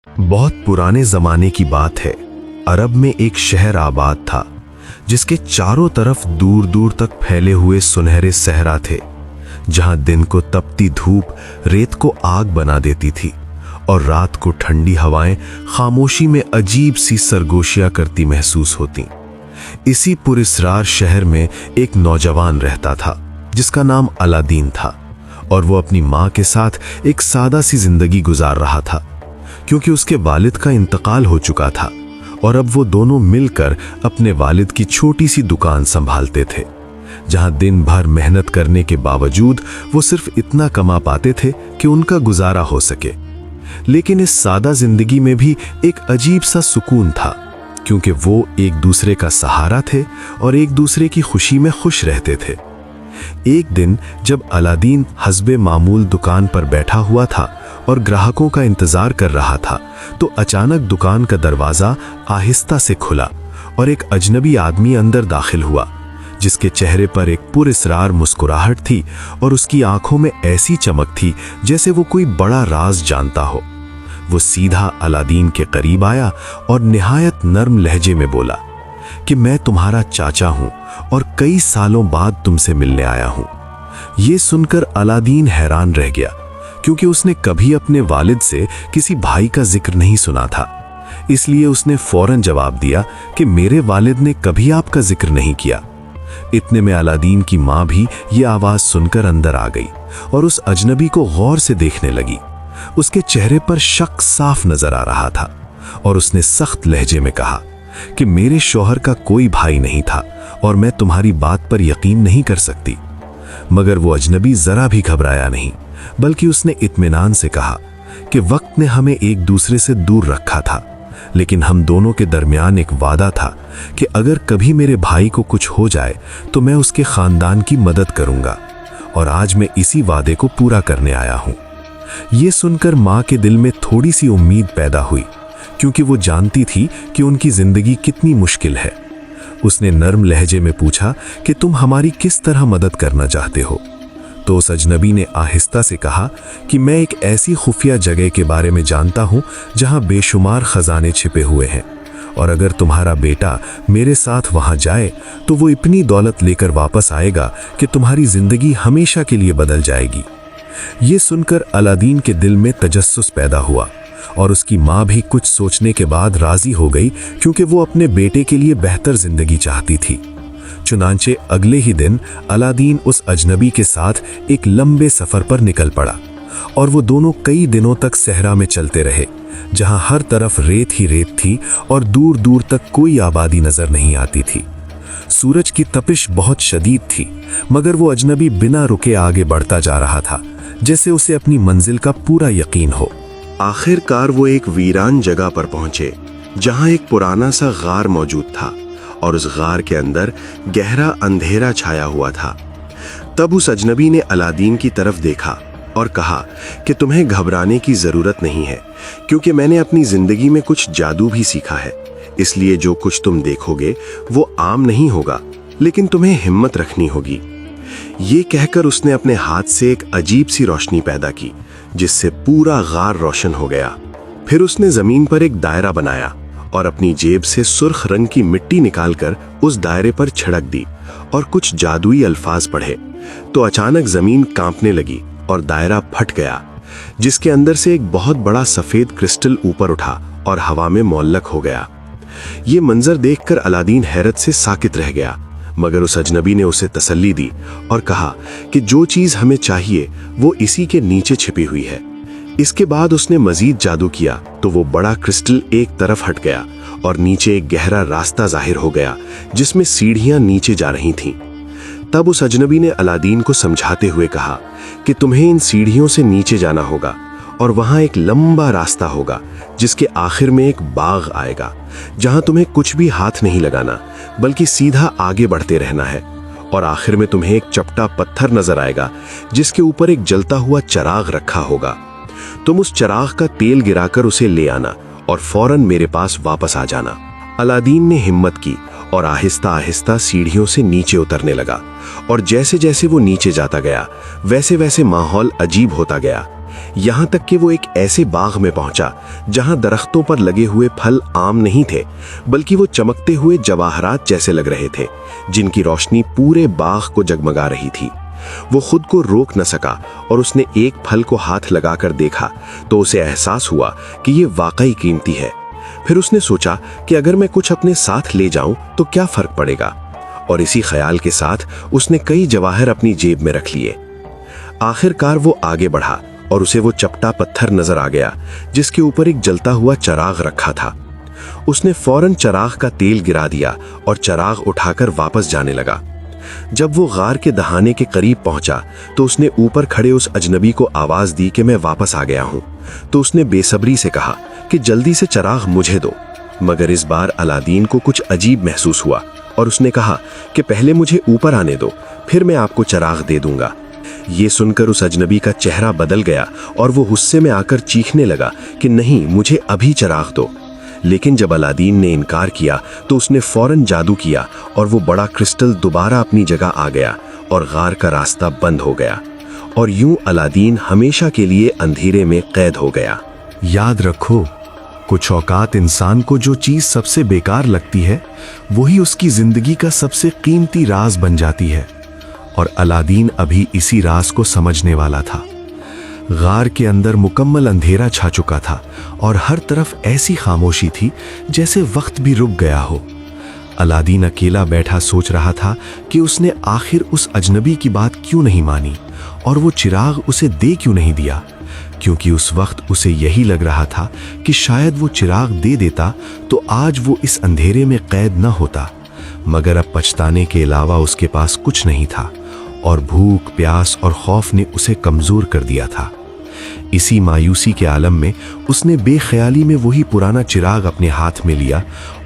बहुत पुराने जमाने की बात है। अरब में एक शहर आबाद था जिसके चारों तरफ दूर दूर तक फैले हुए सुनहरे सहरा थे, जहां दिन को तपती धूप रेत को आग बना देती थी और रात को ठंडी हवाएं खामोशी में अजीब सी सरगोशियां करती महसूस होती। इसी पुरस्रार शहर में एक नौजवान रहता था जिसका नाम अलादीन था, और वो अपनी माँ के साथ एक सादा सी जिंदगी गुजार रहा था क्योंकि उसके वालिद का इंतकाल हो चुका था और अब वो दोनों मिलकर अपने वालिद की छोटी सी दुकान संभालते थे, जहां दिन भर मेहनत करने के बावजूद वो सिर्फ इतना कमा पाते थे कि उनका गुजारा हो सके। लेकिन इस सादा जिंदगी में भी एक अजीब सा सुकून था, क्योंकि वो एक दूसरे का सहारा थे और एक दूसरे की खुशी में खुश रहते थे। एक दिन जब अलादीन हस्बे मामूल दुकान पर बैठा हुआ था और ग्राहकों का इंतजार कर रहा था, तो अचानक दुकान का दरवाजा आहिस्ता से खुला और एक अजनबी आदमी अंदर दाखिल हुआ, जिसके चेहरे पर एक पुरस्रार मुस्कुराहट थी और उसकी आंखों में ऐसी चमक थी जैसे वो कोई बड़ा राज जानता हो। वो सीधा अलादीन के करीब आया और निहायत नर्म लहजे में बोला कि मैं तुम्हारा चाचा हूं और कई सालों बाद तुमसे मिलने आया हूं। ये सुनकर अलादीन हैरान रह गया, क्योंकि उसने कभी अपने वालिद से किसी भाई का जिक्र नहीं सुना था। इसलिए उसने फौरन जवाब दिया कि मेरे वालिद ने कभी आपका जिक्र नहीं किया। इतने में अलादीन की माँ भी ये आवाज सुनकर अंदर आ गई और उस अजनबी को गौर से देखने लगी। उसके चेहरे पर शक साफ नजर आ रहा था और उसने सख्त लहजे में कहा कि मेरे शौहर का कोई भाई नहीं था और मैं तुम्हारी बात पर यकीन नहीं कर सकती। मगर वो अजनबी जरा भी घबराया नहीं, बल्कि उसने इत्मीनान से कहा कि वक्त ने हमें एक दूसरे से दूर रखा था, लेकिन हम दोनों के दरमियान एक वादा था कि अगर कभी मेरे भाई को कुछ हो जाए तो मैं उसके खानदान की मदद करूंगा, और आज मैं इसी वादे को पूरा करने आया हूं। ये सुनकर माँ के दिल में थोड़ी सी उम्मीद पैदा हुई, क्योंकि वो जानती थी कि उनकी जिंदगी कितनी मुश्किल है। उसने नर्म लहजे में पूछा कि तुम हमारी किस तरह मदद करना चाहते हो? तो उस अजनबी ने आहिस्ता से कहा कि मैं एक ऐसी खुफिया जगह के बारे में जानता हूं जहां बेशुमार खजाने छिपे हुए हैं, और अगर तुम्हारा बेटा मेरे साथ वहां जाए तो वो इतनी दौलत लेकर वापस आएगा कि तुम्हारी जिंदगी हमेशा के लिए बदल जाएगी। ये सुनकर अलादीन के दिल में तजस्सुस पैदा हुआ और उसकी माँ भी कुछ सोचने के बाद राजी हो गई, क्योंकि वो अपने बेटे के लिए बेहतर जिंदगी चाहती थी। चुनांचे अगले ही दिन अलादीन उस अजनबी के साथ एक लंबे सफर पर निकल पड़ा और वो दोनों कई दिनों तक सहरा में चलते रहे, जहां हर तरफ रेत ही रेत थी और दूर दूर तक कोई आबादी नजर नहीं आती थी। सूरज की तपिश बहुत शदीद थी, मगर वो अजनबी बिना रुके आगे बढ़ता जा रहा था, जैसे उसे अपनी मंजिल का पूरा यकीन हो। आखिरकार वो एक वीरान जगह पर पहुंचे, जहां एक पुराना सा गार मौजूद था और उस गार के अंदर गहरा अंधेरा छाया हुआ था। तब उस अजनबी ने अलादीन की तरफ देखा और कहा कि तुम्हें घबराने की जरूरत नहीं है, क्योंकि मैंने अपनी जिंदगी में कुछ जादू भी सीखा है। इसलिए जो कुछ तुम देखोगे वो आम नहीं होगा, लेकिन तुम्हें हिम्मत रखनी होगी। ये कहकर उसने अपने हाथ से एक अजीब सी रोशनी पैदा की, जिससे पूरा गार रोशन हो गया। फिर उसने जमीन पर एक दायरा बनाया और अपनी जेब से सुर्ख रंग की मिट्टी निकालकर उस दायरे पर छिड़क दी और कुछ जादुई अल्फाज पढ़े। तो अचानक जमीन कांपने लगी और दायरा फट गया, जिसके अंदर से एक बहुत बड़ा सफेद क्रिस्टल ऊपर उठा और हवा में मुअल्लक हो गया। ये मंजर देखकर अलादीन हैरत से साकित रह गया, मगर उस अजनबी ने उसे तसल्ली दी और कहा कि जो चीज हमें चाहिए वो इसी के नीचे छिपी हुई है। इसके बाद उसने मजीद जादू किया तो वो बड़ा क्रिस्टल एक तरफ हट गया और नीचे एक गहरा रास्ता जाहिर हो गया, जिसमें सीढ़ियां नीचे जा रही थीं। तब उस अजनबी ने अलादीन को समझाते हुए कहा कि तुम्हें इन सीढ़ियों से नीचे जाना होगा और वहां एक लंबा रास्ता होगा, जिसके आखिर में एक बाग आएगा, जहां तुम्हें कुछ भी हाथ नहीं लगाना, बल्कि सीधा आगे बढ़ते रहना है। और आखिर में तुम्हें एक चपटा पत्थर नजर आएगा, जिसके ऊपर एक जलता हुआ चिराग रखा होगा। तुम उस चिराग का तेल गिराकर उसे ले आना और फौरन मेरे पास वापस आ जाना। अलादीन ने हिम्मत की और आहिस्ता आहिस्ता सीढ़ियों से नीचे उतरने लगा, और जैसे जैसे वो नीचे जाता गया वैसे वैसे माहौल अजीब होता गया। यहाँ तक कि वो एक ऐसे बाग में पहुंचा जहां दरख्तों पर लगे हुए फल आम नहीं थे, बल्कि वो चमकते हुए जवाहरात जैसे लग रहे थे, जिनकी रोशनी पूरे बाग को जगमगा रही थी। वो खुद को रोक न सका और उसने एक फल को हाथ लगाकर देखा तो उसे एहसास हुआ कि ये वाकई कीमती है। फिर उसने सोचा कि अगर मैं कुछ अपने साथ ले जाऊं तो क्या फर्क पड़ेगा, और इसी ख्याल के साथ उसने कई जवाहर अपनी जेब में रख लिए। आखिरकार वो आगे बढ़ा और उसे वो चपटा पत्थर नजर आ गया जिसके ऊपर एक जलता हुआ चिराग रखा था। उसने फौरन चिराग का तेल गिरा दिया और चिराग उठाकर वापस जाने लगा। जब वो गार के दहाने के करीब पहुंचा तो उसने ऊपर खड़े उस अजनबी को आवाज दी कि मैं वापस आ गया हूं। तो उसने बेसब्री से कहा कि जल्दी से चिराग मुझे दो, मगर इस बार अलादीन को कुछ अजीब महसूस हुआ और उसने कहा कि पहले मुझे ऊपर आने दो, फिर मैं आपको चिराग दे दूंगा। ये सुनकर उस अजनबी का चेहरा बदल गया और वो गुस्से में आकर चीखने लगा कि नहीं, मुझे अभी चिराग दो। लेकिन जब अलादीन ने इनकार किया तो उसने फौरन जादू किया और वो बड़ा क्रिस्टल दोबारा अपनी जगह आ गया और गार का रास्ता बंद हो गया, और यूं अलादीन हमेशा के लिए अंधेरे में कैद हो गया। याद रखो, कुछ औकात इंसान को जो चीज सबसे बेकार लगती है वही उसकी जिंदगी का सबसे कीमती राज बन जाती है, और अलादीन अभी इसी राज को समझने वाला था। गार के अंदर मुकम्मल अंधेरा छा चुका था और हर तरफ ऐसी खामोशी थी जैसे वक्त भी रुक गया हो। अलादीन अकेला बैठा सोच रहा था कि उसने आखिर उस अजनबी की बात क्यों नहीं मानी और वो चिराग उसे दे क्यों नहीं दिया, क्योंकि उस वक्त उसे यही लग रहा था कि शायद वो चिराग दे देता तो आज वो इस अंधेरे में कैद न होता। मगर अब पछताने के अलावा उसके पास कुछ नहीं था और भूख, प्यास और खौफ ने उसे कमजोर कर दिया था। इसी मायूसी के आलम में उसने बेख्याली में वही पुराना चिराग अपने हाथ में लिया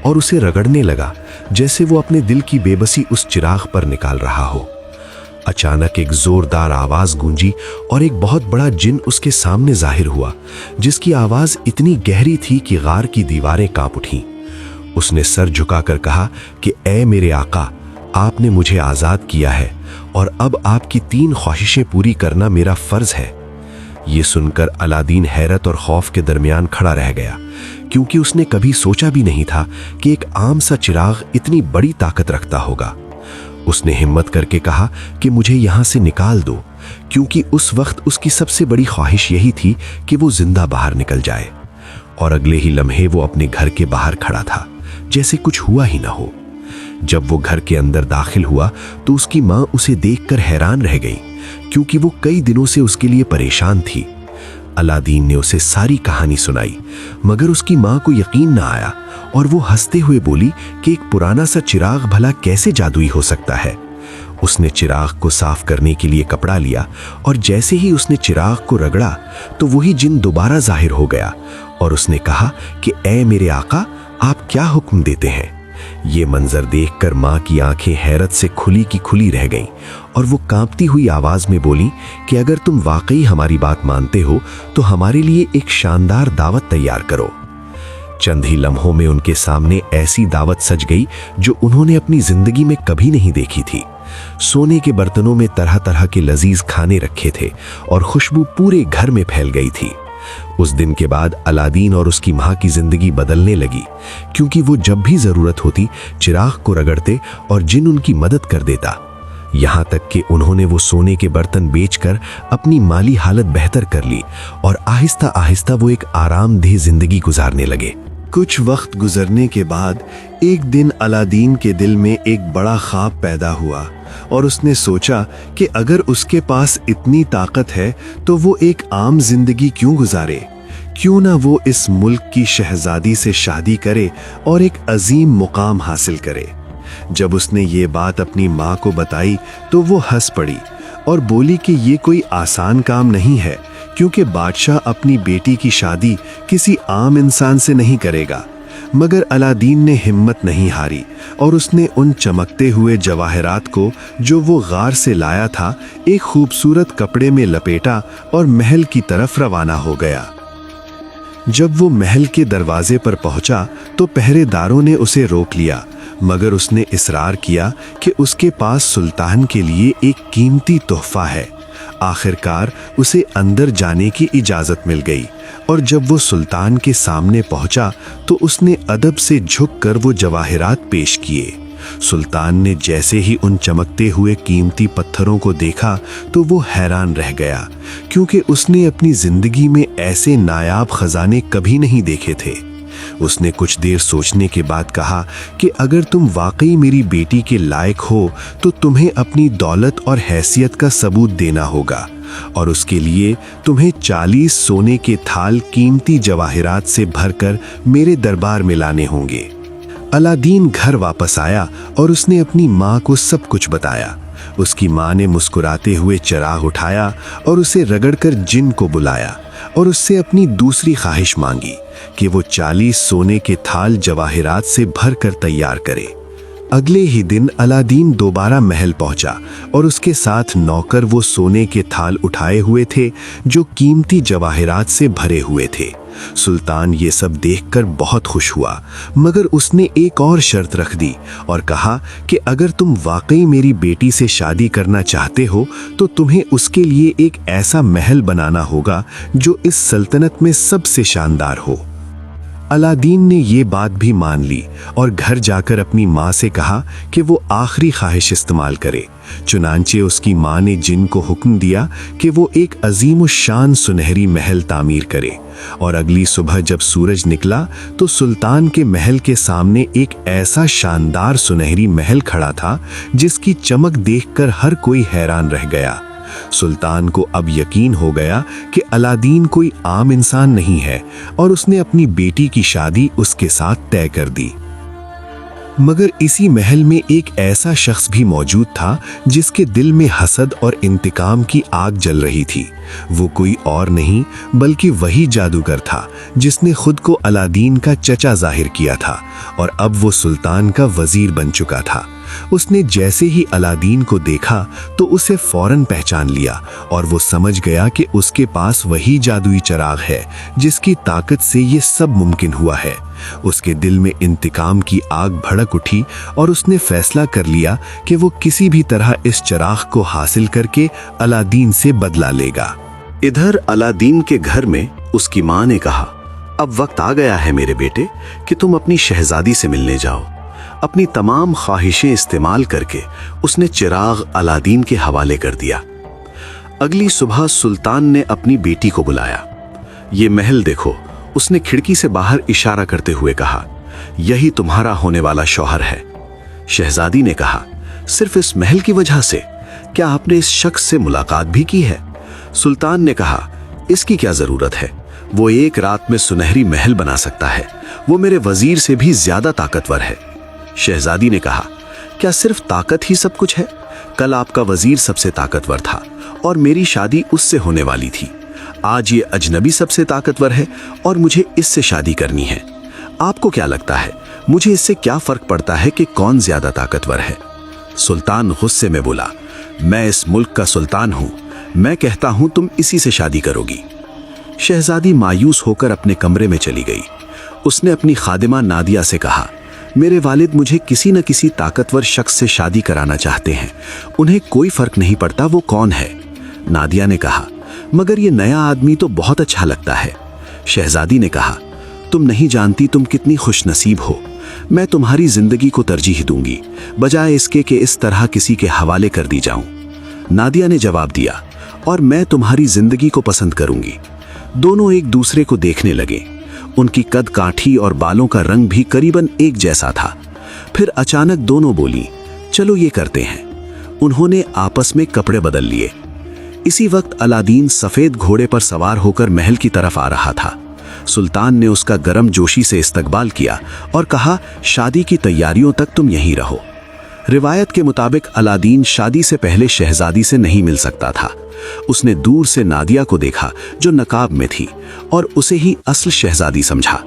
और उसे रगड़ने लगा जैसे वो अपने दिल की बेबसी उस चिराग पर निकाल रहा हो। अचानक एक जोरदार आवाज गूंजी और एक बहुत बड़ा जिन उसके सामने जाहिर हुआ, जिसकी आवाज इतनी गहरी थी कि गार की दीवारें कांप उठीं। उसने सर झुकाकर कहा कि ऐ मेरे आका, आपने मुझे आजाद किया है और अब आपकी 3 ख्वाहिशें पूरी करना मेरा फर्ज है। ये सुनकर अलादीन हैरत और खौफ के दरमियान खड़ा रह गया, क्योंकि उसने कभी सोचा भी नहीं था कि एक आम सा चिराग इतनी बड़ी ताकत रखता होगा। उसने हिम्मत करके कहा कि मुझे यहां से निकाल दो, क्योंकि उस वक्त उसकी सबसे बड़ी ख्वाहिश यही थी कि वो जिंदा बाहर निकल जाए। और अगले ही लम्हे वो अपने घर के बाहर खड़ा था जैसे कुछ हुआ ही ना हो। जब वो घर के अंदर दाखिल हुआ तो उसकी माँ उसे देखकर हैरान रह गई, क्योंकि वो कई दिनों से उसके लिए परेशान थी। अलादीन ने उसे सारी कहानी सुनाई, मगर उसकी माँ को यकीन न आया और वो हंसते हुए बोली कि एक पुराना सा चिराग भला कैसे जादुई हो सकता है। उसने चिराग को साफ करने के लिए कपड़ा लिया और जैसे ही उसने चिराग को रगड़ा तो वही जिन दोबारा जाहिर हो गया और उसने कहा कि ऐ मेरे आका, आप क्या हुक्म देते हैं। ये मंजर देखकर माँ की आंखें हैरत से खुली की खुली रह गईं और वो कांपती हुई आवाज में बोली कि अगर तुम वाकई हमारी बात मानते हो तो हमारे लिए एक शानदार दावत तैयार करो। चंद ही लम्हों में उनके सामने ऐसी दावत सज गई जो उन्होंने अपनी जिंदगी में कभी नहीं देखी थी। सोने के बर्तनों में तरह तरह के लजीज खाने रखे थे और खुशबू पूरे घर में फैल गई थी। उस दिन के बाद अलादीन और उसकी माँ की जिंदगी बदलने लगी, क्योंकि वो जब भी जरूरत होती चिराग को रगड़ते और जिन उनकी मदद कर देता। यहाँ तक कि उन्होंने वो सोने के बर्तन बेचकर अपनी माली हालत बेहतर कर ली और आहिस्ता आहिस्ता वो एक आरामदेह जिंदगी गुजारने लगे। कुछ वक्त गुजरने के बाद एक दिन अलादीन के दिल में एक बड़ा ख्वाब पैदा हुआ और उसने सोचा कि अगर उसके पास इतनी ताकत है तो वो एक आम जिंदगी क्यों गुजारे, क्यों ना वो इस मुल्क की शहजादी से शादी करे और एक अजीम मुकाम हासिल करे। जब उसने ये बात अपनी माँ को बताई तो वो हंस पड़ी और बोली कि ये कोई आसान काम नहीं है, क्योंकि बादशाह अपनी बेटी की शादी किसी आम इंसान से नहीं करेगा। मगर अलादीन ने हिम्मत नहीं हारी और उसने उन चमकते हुए जवाहरात को जो वो गार से लाया था एक खूबसूरत कपड़े में लपेटा और महल की तरफ रवाना हो गया। जब वो महल के दरवाजे पर पहुंचा तो पहरेदारों ने उसे रोक लिया, मगर उसने इसरार किया कि उसके पास सुल्तान के लिए एक कीमती तोहफा है। आखिरकार उसे अंदर जाने की इजाजत मिल गई और जब वो सुल्तान के सामने पहुंचा तो उसने अदब से झुककर वो जवाहिरात पेश किए। सुल्तान ने जैसे ही उन चमकते हुए कीमती पत्थरों को देखा तो वो हैरान रह गया, क्योंकि उसने अपनी जिंदगी में ऐसे नायाब खजाने कभी नहीं देखे थे। उसने कुछ देर सोचने के बाद कहा कि अगर तुम वाकई मेरी बेटी के लायक हो तो तुम्हें अपनी दौलत और हैसियत का सबूत देना होगा, और उसके लिए तुम्हें 40 सोने के थाल कीमती जवाहिरात से भरकर मेरे दरबार में लाने होंगे। अलादीन घर वापस आया और उसने अपनी माँ को सब कुछ बताया। उसकी माँ ने मुस्कुराते हुए चिराग उठाया और उसे रगड़कर जिन को बुलाया और उससे अपनी दूसरी ख्वाहिश मांगी कि वो 40 सोने के थाल जवाहिरात से भर कर तैयार करे। अगले ही दिन अलादीन दोबारा महल पहुंचा और उसके साथ नौकर वो सोने के थाल उठाए हुए थे जो कीमती जवाहिरात से भरे हुए थे। सुल्तान ये सब देखकर बहुत खुश हुआ, मगर उसने एक और शर्त रख दी और कहा कि अगर तुम वाकई मेरी बेटी से शादी करना चाहते हो तो तुम्हें उसके लिए एक ऐसा महल बनाना होगा जो इस सल्तनत में सबसे शानदार हो। अलादीन ने ये बात भी मान ली और घर जाकर अपनी माँ से कहा कि वो आखिरी ख्वाहिश इस्तेमाल करे। चुनांचे उसकी माँ ने जिन को हुक्म दिया कि वो एक अजीम शान सुनहरी महल तामीर करे, और अगली सुबह जब सूरज निकला तो सुल्तान के महल के सामने एक ऐसा शानदार सुनहरी महल खड़ा था जिसकी चमक देखकर हर कोई हैरान रह गया। सुल्तान को अब यकीन हो गया कि अलादीन कोई आम इंसान नहीं है और उसने अपनी बेटी की शादी उसके साथ तय कर दी। मगर इसी महल में एक ऐसा शख्स भी मौजूद था जिसके दिल में हसद और इंतकाम की आग जल रही थी। वो कोई और नहीं बल्कि वही जादूगर था जिसने खुद को अलादीन का चचा जाहिर किया था और अब वो सुल्तान का वजीर बन चुका था। उसने जैसे ही अलादीन को देखा तो उसे फौरन पहचान लिया और वो समझ गया कि उसके पास वही जादुई चिराग है जिसकी ताकत से ये सब मुमकिन हुआ है। उसके दिल में इंतकाम की आग भड़क उठी और उसने फैसला कर लिया कि वो किसी भी तरह इस चिराग को हासिल करके अलादीन से बदला लेगा। इधर अलादीन के घर में उसकी माँ ने कहा, अब वक्त आ गया है मेरे बेटे कि तुम अपनी शहजादी से मिलने जाओ। अपनी तमाम ख्वाहिशें इस्तेमाल करके उसने चिराग अलादीन के हवाले कर दिया। अगली सुबह सुल्तान ने अपनी बेटी को बुलाया। ये महल देखो, उसने खिड़की से बाहर इशारा करते हुए कहा, यही तुम्हारा होने वाला शौहर है। शहजादी ने कहा, सिर्फ इस महल की वजह से? क्या आपने इस शख्स से मुलाकात भी की है? सुल्तान ने कहा, इसकी क्या जरूरत है, वो एक रात में सुनहरी महल बना सकता है, वो मेरे वजीर से भी ज्यादा ताकतवर है। शहजादी ने कहा, क्या सिर्फ ताकत ही सब कुछ है? कल आपका वजीर सबसे ताकतवर था और मेरी शादी उससे होने वाली थी। आज ये अजनबी सबसे ताकतवर है और मुझे इससे शादी करनी है। आपको क्या लगता है, मुझे इससे क्या फर्क पड़ता है कि कौन ज्यादा ताकतवर है? सुल्तान गुस्से में बोला, मैं इस मुल्क का सुल्तान हूं, मैं कहता हूं तुम इसी से शादी करोगी। शहजादी मायूस होकर अपने कमरे में चली गई। उसने अपनी खादिमा नादिया से कहा, मेरे वालिद मुझे किसी न किसी ताकतवर शख्स से शादी कराना चाहते हैं, उन्हें कोई फर्क नहीं पड़ता वो कौन है। नादिया ने कहा, मगर ये नया आदमी तो बहुत अच्छा लगता है। शहजादी ने कहा, तुम नहीं जानती तुम कितनी खुशनसीब हो, मैं तुम्हारी जिंदगी को तरजीह दूंगी बजाय इसके कि इस तरह किसी के हवाले कर दी जाऊं। नादिया ने जवाब दिया, और मैं तुम्हारी जिंदगी को पसंद करूंगी। दोनों एक दूसरे को देखने लगे। उनकी कद काठी और बालों का रंग भी करीबन एक जैसा था। फिर अचानक दोनों बोली, चलो ये करते हैं। उन्होंने आपस में कपड़े बदल लिए। इसी वक्त अलादीन सफेद घोड़े पर सवार होकर महल की तरफ आ रहा था। सुल्तान ने उसका गर्म जोशी से इस्तकबाल किया और कहा, शादी की तैयारियों तक तुम यहीं रहो। रिवायत के मुताबिक अलादीन शादी से पहले शहजादी से नहीं मिल सकता था। उसने दूर से नादिया को देखा जो नकाब में थी और उसे ही असल शहजादी समझा।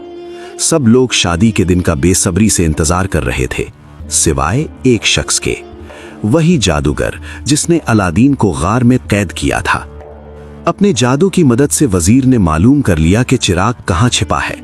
सब लोग शादी के दिन का बेसब्री से इंतजार कर रहे थे, सिवाय एक शख्स के, वही जादूगर जिसने अलादीन को गार में कैद किया था। अपने जादू की मदद से वजीर ने मालूम कर लिया कि चिराग कहाँ छिपा है।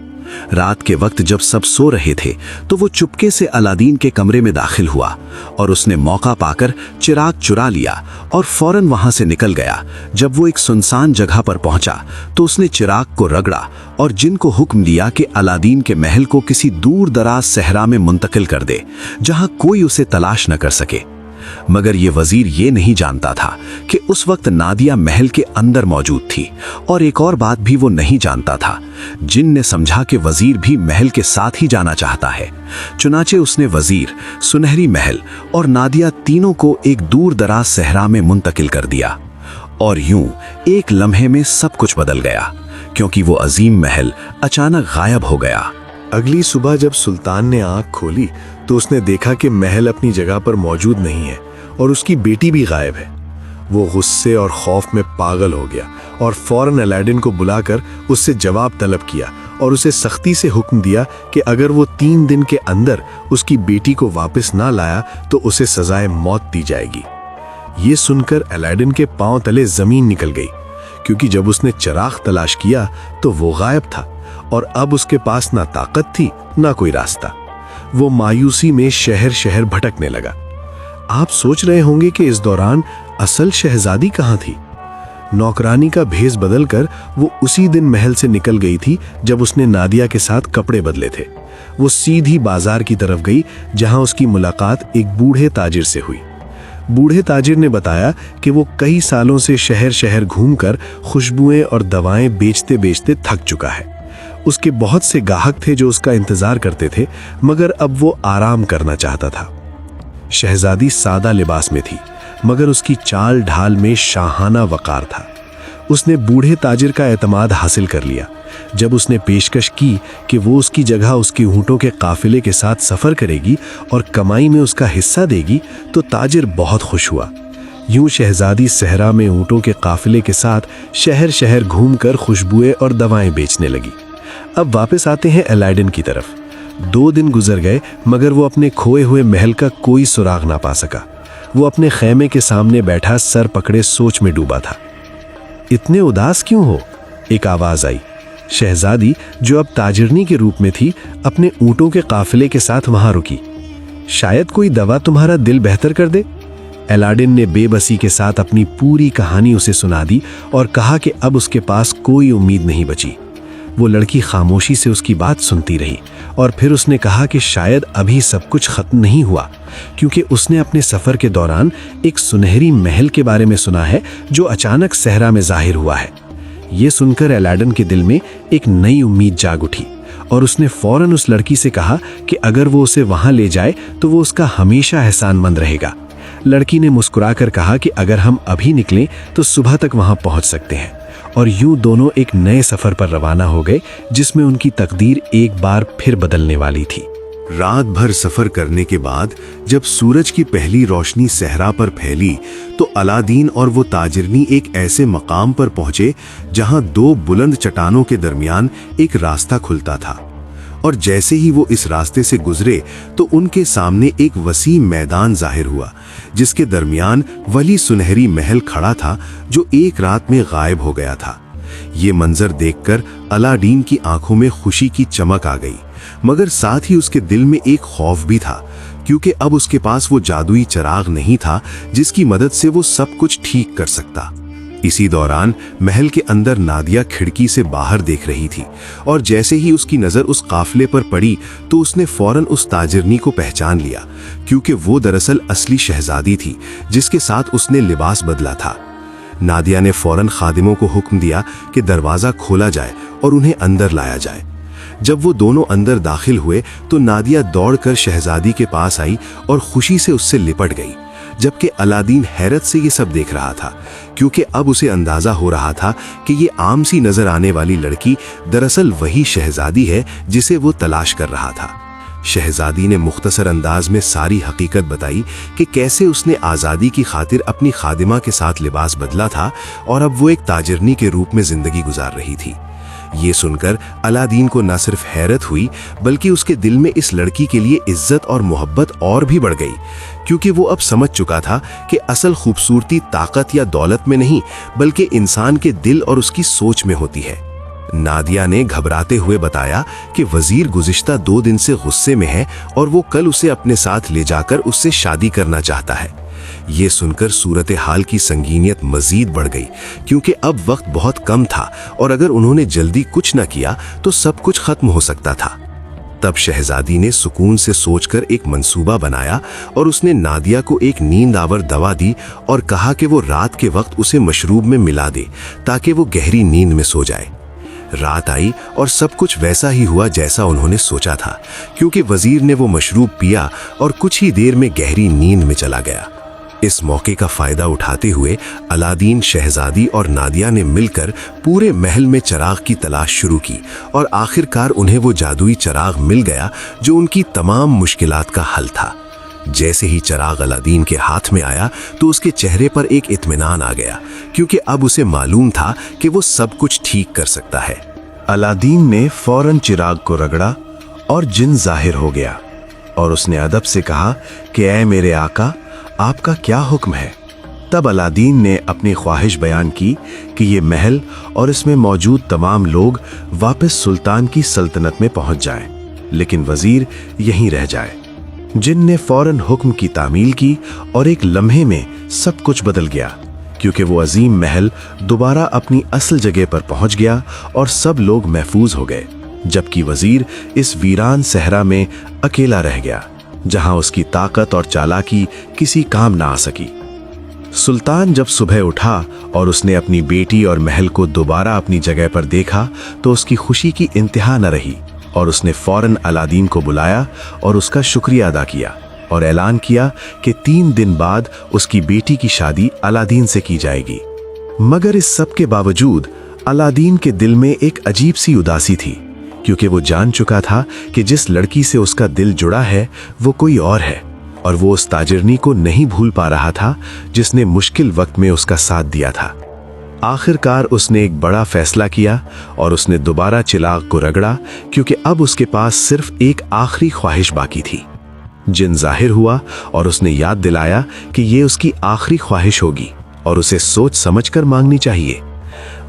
رات کے وقت جب سب سو رہے تھے تو وہ چپکے سے الادین کے کمرے میں داخل ہوا اور اس نے موقع پا کر چراغ چرا لیا اور فوراً وہاں سے نکل گیا۔ جب وہ ایک سنسان جگہ پر پہنچا تو اس نے چراغ کو رگڑا اور جن کو حکم دیا کہ الادین کے محل کو کسی دور دراز صحرا میں منتقل کر دے جہاں کوئی اسے تلاش نہ کر سکے۔ مگر یہ وزیر یہ نہیں جانتا تھا کہ اس وقت نادیہ محل کے اندر موجود تھی، اور ایک اور بات بھی وہ نہیں جانتا تھا۔ جن نے سمجھا کہ وزیر بھی محل کے ساتھ ہی جانا چاہتا ہے، چنانچہ اس نے وزیر، سنہری محل اور نادیہ تینوں کو ایک دور دراز صحرا میں منتقل کر دیا۔ اور یوں ایک لمحے میں سب کچھ بدل گیا، کیونکہ وہ عظیم محل اچانک غائب ہو گیا۔ اگلی صبح جب سلطان نے آنکھ کھولی تو اس نے دیکھا کہ محل اپنی جگہ پر موجود نہیں ہے اور اس کی بیٹی بھی غائب ہے۔ وہ غصے اور خوف میں پاگل ہو گیا اور فوراً الادین کو بلا کر اس سے جواب طلب کیا اور اسے سختی سے حکم دیا کہ اگر وہ 3 دن کے اندر اس کی بیٹی کو واپس نہ لایا تو اسے سزائے موت دی جائے گی۔ یہ سن کر الادین کے پاؤں تلے زمین نکل گئی، کیونکہ جب اس نے چراغ تلاش کیا تو وہ غائب تھا اور اب اس کے پاس نہ طاقت تھی نہ کوئی راستہ۔ وہ مایوسی میں شہر شہر بھٹکنے لگا۔ آپ سوچ رہے ہوں گے کہ اس دوران اصل شہزادی کہاں تھی؟ نوکرانی کا بھیس بدل کر وہ اسی دن محل سے نکل گئی تھی جب اس نے نادیہ کے ساتھ کپڑے بدلے تھے۔ وہ سیدھی بازار کی طرف گئی جہاں اس کی ملاقات ایک بوڑھے تاجر سے ہوئی۔ بوڑھے تاجر نے بتایا کہ وہ کئی سالوں سے شہر شہر گھوم کر خوشبوئیں اور دوائیں بیچتے بیچتے تھک چکا ہے۔ اس کے بہت سے گاہک تھے جو اس کا انتظار کرتے تھے، مگر اب وہ آرام کرنا چاہتا تھا۔ شہزادی سادہ لباس میں تھی، مگر اس کی چال ڈھال میں شاہانہ وقار تھا۔ اس نے بوڑھے تاجر کا اعتماد حاصل کر لیا۔ جب اس نے پیشکش کی کہ وہ اس کی جگہ اس کی اونٹوں کے قافلے کے ساتھ سفر کرے گی اور کمائی میں اس کا حصہ دے گی تو تاجر بہت خوش ہوا۔ یوں شہزادی صحرا میں اونٹوں کے قافلے کے ساتھ شہر شہر گھوم کر خوشبوئیں اور دوائیں بیچنے لگی۔ اب واپس آتے ہیں الادین کی طرف۔ 2 دن گزر گئے مگر وہ اپنے کھوئے ہوئے محل کا کوئی سراغ نہ پا سکا۔ وہ اپنے خیمے کے سامنے بیٹھا سر پکڑے سوچ میں ڈوبا تھا۔ اتنے اداس کیوں ہو؟ ایک آواز آئی۔ شہزادی، جو اب تاجرنی کے روپ میں تھی، اپنے اونٹوں کے قافلے کے ساتھ وہاں رکی۔ شاید کوئی دوا تمہارا دل بہتر کر دے۔ الادین نے بے بسی کے ساتھ اپنی پوری کہانی اسے سنا دی اور کہا کہ اب اس کے پاس کوئی امید نہیں بچی۔ وہ لڑکی خاموشی سے اس کی بات سنتی رہی اور پھر اس نے کہا کہ شاید ابھی سب کچھ ختم نہیں ہوا، کیونکہ اس نے اپنے سفر کے دوران ایک سنہری محل کے بارے میں سنا ہے جو اچانک صحرا میں ظاہر ہوا ہے۔ یہ سن کر الادین کے دل میں ایک نئی امید جاگ اٹھی اور اس نے فوراً اس لڑکی سے کہا کہ اگر وہ اسے وہاں لے جائے تو وہ اس کا ہمیشہ احسان مند رہے گا۔ لڑکی نے مسکرا کر کہا کہ اگر ہم ابھی نکلیں تو صبح تک وہاں پہنچ سکتے ہیں، اور یوں دونوں ایک نئے سفر پر روانہ ہو گئے جس میں ان کی تقدیر ایک بار پھر بدلنے والی تھی۔ رات بھر سفر کرنے کے بعد جب سورج کی پہلی روشنی صحرا پر پھیلی تو الادین اور وہ تاجرنی ایک ایسے مقام پر پہنچے جہاں 2 بلند چٹانوں کے درمیان ایک راستہ کھلتا تھا، اور جیسے ہی وہ اس راستے سے گزرے تو ان کے سامنے ایک وسیع میدان ظاہر ہوا جس کے درمیان ولی سنہری محل کھڑا تھا جو ایک رات میں غائب ہو گیا تھا۔ یہ منظر دیکھ کر الادین کی آنکھوں میں خوشی کی چمک آ گئی، مگر ساتھ ہی اس کے دل میں ایک خوف بھی تھا، کیونکہ اب اس کے پاس وہ جادوئی چراغ نہیں تھا جس کی مدد سے وہ سب کچھ ٹھیک کر سکتا۔ اسی دوران محل کے اندر نادیہ کھڑکی سے باہر دیکھ رہی تھی، اور جیسے ہی اس کی نظر اس قافلے پر پڑی تو اس نے فوراً اس تاجرنی کو پہچان لیا، کیونکہ وہ دراصل اصلی شہزادی تھی جس کے ساتھ اس نے لباس بدلا تھا۔ نادیہ نے فوراً خادموں کو حکم دیا کہ دروازہ کھولا جائے اور انہیں اندر لایا جائے۔ جب وہ دونوں اندر داخل ہوئے تو نادیہ دوڑ کر شہزادی کے پاس آئی اور خوشی سے اس سے لپٹ گئی، جبکہ الادین حیرت سے یہ سب دیکھ رہا تھا، کیونکہ اب اسے اندازہ ہو رہا تھا کہ یہ عام سی نظر آنے والی لڑکی دراصل وہی شہزادی ہے جسے وہ تلاش کر رہا تھا۔ شہزادی نے مختصر انداز میں ساری حقیقت بتائی کہ کیسے اس نے آزادی کی خاطر اپنی خادمہ کے ساتھ لباس بدلا تھا اور اب وہ ایک تاجرنی کے روپ میں زندگی گزار رہی تھی۔ یہ سن کر الادین کو نہ صرف حیرت ہوئی بلکہ اس کے دل میں اس لڑکی کے لیے عزت اور محبت اور بھی بڑھ گئی، کیونکہ وہ اب سمجھ چکا تھا کہ اصل خوبصورتی طاقت یا دولت میں نہیں بلکہ انسان کے دل اور اس کی سوچ میں ہوتی ہے۔ नादिया ने घबराते हुए बताया कि वजीर गुज़िश्ता 2 दिन से गुस्से में है और वो कल उसे अपने साथ ले जाकर उससे शादी करना चाहता है। ये सुनकर सूरत हाल की संगीनियत मजीद बढ़ गई, क्योंकि अब वक्त बहुत कम था और अगर उन्होंने जल्दी कुछ न किया तो सब कुछ खत्म हो सकता था। तब शहजादी ने सुकून से सोचकर एक मंसूबा बनाया और उसने नादिया को एक नींद आवर दवा दी और कहा कि वो रात के वक्त उसे मशरूब में मिला दे ताकि वो गहरी नींद में सो जाए। रात आई और सब कुछ वैसा ही हुआ जैसा उन्होंने सोचा था, क्योंकि वजीर ने वो मशरूब पिया और कुछ ही देर में गहरी नींद में चला गया। इस मौके का फायदा उठाते हुए अलादीन, शहजादी और नादिया ने मिलकर पूरे महल में चिराग की तलाश शुरू की और आखिरकार उन्हें वो जादुई चिराग मिल गया जो उनकी तमाम मुश्किलात का हल था। जैसे ही चिराग अलादीन के हाथ में आया तो उसके चेहरे पर एक इत्मीनान आ गया, क्योंकि अब उसे मालूम था कि वो सब कुछ ठीक कर सकता है। अलादीन ने फौरन चिराग को रगड़ा और जिन जाहिर हो गया और उसने अदब से कहा कि ऐ मेरे आका, आपका क्या हुक्म है। तब अलादीन ने अपनी ख्वाहिश बयान की कि ये महल और इसमें मौजूद तमाम लोग वापस सुल्तान की सल्तनत में पहुंच जाएं, लेकिन वजीर यहीं रह जाए। जिन ने फौरन हुक्म की तामील की और एक लम्हे में सब कुछ बदल गया, क्योंकि वो अजीम महल दोबारा अपनी असल जगह पर पहुंच गया और सब लोग महफूज हो गए, जबकि वजीर इस वीरान सहरा में अकेला रह गया, जहां उसकी ताकत और चालाकी किसी काम ना आ सकी। सुल्तान जब सुबह उठा और उसने अपनी बेटी और महल को दोबारा अपनी जगह पर देखा तो उसकी खुशी की इंतहा न रही और उसने फौरन अलादीन को बुलाया और उसका शुक्रिया अदा किया और ऐलान किया कि 3 दिन बाद उसकी बेटी की शादी अलादीन से की जाएगी। मगर इस सब के बावजूद अलादीन के दिल में एक अजीब सी उदासी थी, क्योंकि वो जान चुका था कि जिस लड़की से उसका दिल जुड़ा है वो कोई और है और वो उस ताजिरनी को नहीं भूल पा रहा था जिसने मुश्किल वक्त में उसका साथ दिया था। आखिरकार उसने एक बड़ा फैसला किया और उसने दोबारा चिराग को रगड़ा, क्योंकि अब उसके पास सिर्फ एक आखिरी ख्वाहिश बाकी थी। जिन जाहिर हुआ और उसने याद दिलाया कि ये उसकी आखिरी ख्वाहिश होगी और उसे सोच समझकर मांगनी चाहिए।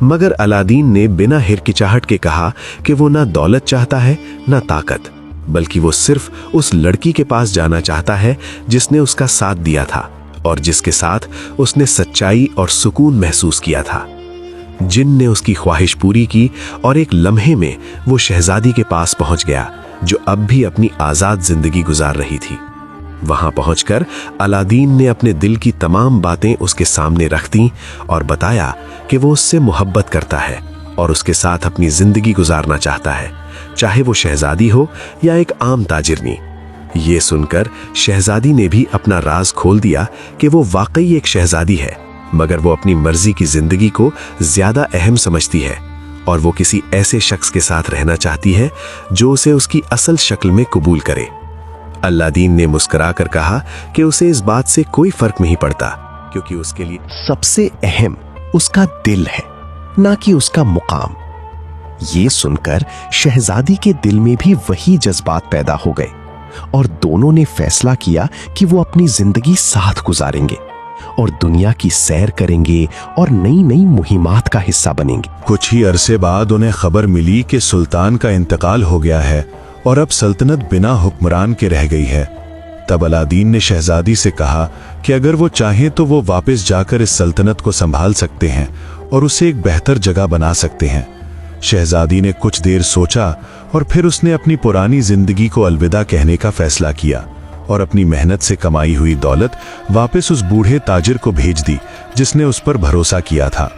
मगर अलादीन ने बिना हिरकिचाहट के कहा कि वो ना दौलत चाहता है ना ताकत, बल्कि वो सिर्फ उस लड़की के पास जाना चाहता है जिसने उसका साथ दिया था और जिसके साथ उसने सच्चाई और सुकून महसूस किया था। जिन ने उसकी ख्वाहिश पूरी की और एक लम्हे में वो शहजादी के पास पहुंच गया, जो अब भी अपनी आज़ाद जिंदगी गुजार रही थी। वहां पहुंचकर अलादीन ने अपने दिल की तमाम बातें उसके सामने रख दी और बताया कि वो उससे मोहब्बत करता है और उसके साथ अपनी जिंदगी गुजारना चाहता है, चाहे वो शहजादी हो या एक आम ताजिरनी। ये सुनकर शहजादी ने भी अपना राज खोल दिया कि वो वाकई एक शहजादी है, मगर वो अपनी मर्जी की जिंदगी को ज्यादा अहम समझती है और वो किसी ऐसे शख्स के साथ रहना चाहती है जो उसे उसकी असल शक्ल में कबूल करे। अलादीन ने मुस्कुराकर कहा कि उसे इस बात से कोई फर्क नहीं पड़ता, क्योंकि उसके लिए सबसे अहम उसका दिल है, ना कि उसका मुकाम। ये सुनकर शहजादी के दिल में भी वही जज्बात पैदा हो गए और दोनों ने फैसला किया कि वो अपनी जिंदगी साथ गुजारेंगे और दुनिया की सैर करेंगे और नई नई मुहिमात का हिस्सा बनेंगे। कुछ ही अरसे बाद उन्हें खबर मिली कि सुल्तान का इंतकाल हो गया है और अब सल्तनत बिना हुक्मरान के रह गई है। तब अलादीन ने शहजादी से कहा कि अगर वो चाहें तो वो वापस जाकर इस सल्तनत को संभाल सकते हैं और उसे एक बेहतर जगह बना सकते हैं। शहजादी ने कुछ देर सोचा और फिर उसने अपनी पुरानी जिंदगी को अलविदा कहने का फैसला किया और अपनी मेहनत से कमाई हुई दौलत वापस उस बूढ़े ताजिर को भेज दी जिसने उस पर भरोसा किया था।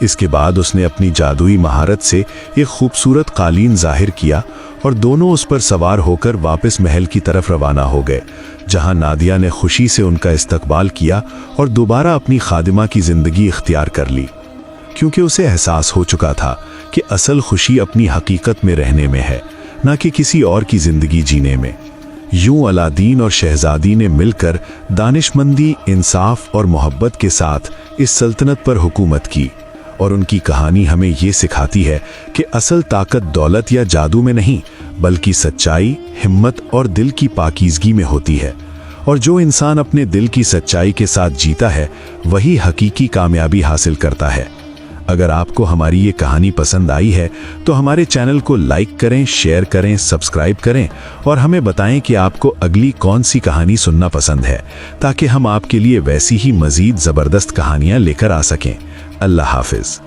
इसके बाद उसने अपनी जादुई महारत से एक खूबसूरत कालीन जाहिर किया और दोनों उस पर सवार होकर वापस महल की तरफ रवाना हो गए, जहां नादिया ने खुशी से उनका इस्तकबाल किया और दोबारा अपनी खादिमा की जिंदगी इख्तियार कर ली, क्योंकि उसे एहसास हो चुका था कि असल खुशी अपनी हकीकत में रहने में है, न कि किसी और की जिंदगी जीने में। यूं अलादीन और शहजादी ने मिलकर दानिशमंदी, इंसाफ और मोहब्बत के साथ इस सल्तनत पर हुकूमत की और उनकी कहानी हमें ये सिखाती है कि असल ताकत दौलत या जादू में नहीं, बल्कि सच्चाई, हिम्मत और दिल की पाकीज़गी में होती है। और जो इंसान अपने दिल की सच्चाई के साथ जीता है वही हकीकी कामयाबी हासिल करता है। अगर आपको हमारी ये कहानी पसंद आई है तो हमारे चैनल को लाइक करें, शेयर करें, सब्सक्राइब करें और हमें बताएं कि आपको अगली कौन सी कहानी सुनना पसंद है, ताकि हम आपके लिए वैसी ही मजीद ज़बरदस्त कहानियां लेकर आ सकें। अल्लाह हाफिज।